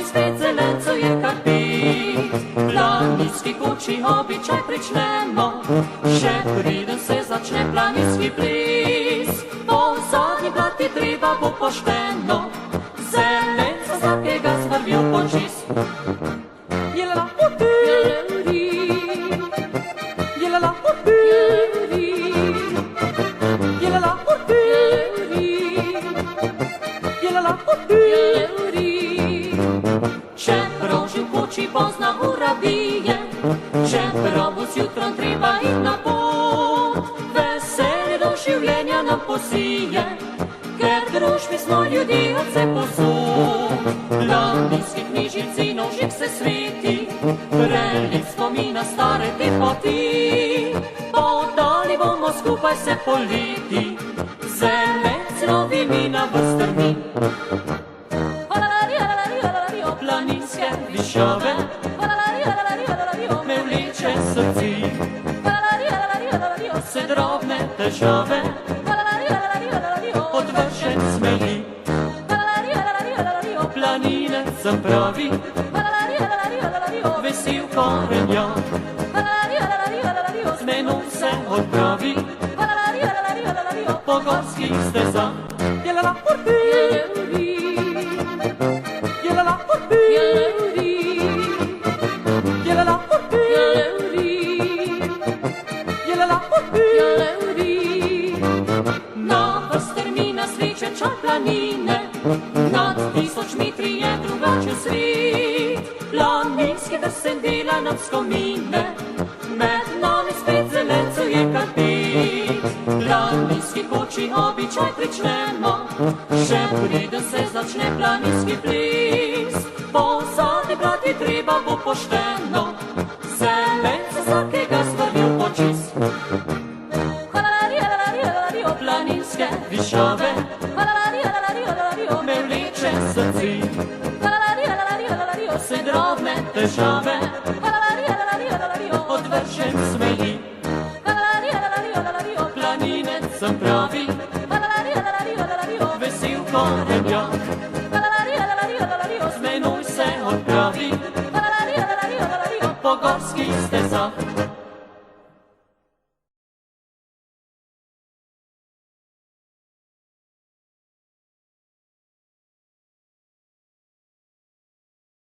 novi svet zelencev je kar bit. Planinski koči običaj pričnemo, še preden se začne planinski ples. Po zadnji plati treba bo pošteno, zelenca vsakega s krvjo počist. Jelala uti, jelala uti, jelala uti, jelala uti. Čeprav že v koči pozna ura bije, čeprav bo zjutran treba iti na pot, veselje do življenja nam posije, ker družbi smo ljudi od vse posod. Planinski knjižnici nožik se sveti, prelip spomina stare te poti, podali bomo skupaj se poleti, zelenci novimi na vrstrmi. Planinske višave me vleče srci, se drobne težave odvršen smeji. Planine sem pravi, vesel korenjak, z menoj se odpravi po gorskih stezah. Jelala urti, jelala urti, jelala urti, jelala urti. Na vrstrmi nas vleče čar planine, nad 1000 metri je drugačen svet. Planinski drsen dela nam skomine, med nami spet zelencev je kar bit. Planinski koči običaj pričnemo, še preden se začne planinski ples. Po zadnji plati treba bo pošteno, zelenca vsakega s krvjo počist. Planinske višave me vleče srci, se drobne težave odvršen smeji. Planinec sem pravi, vesel korenjak, z menoj se odpravi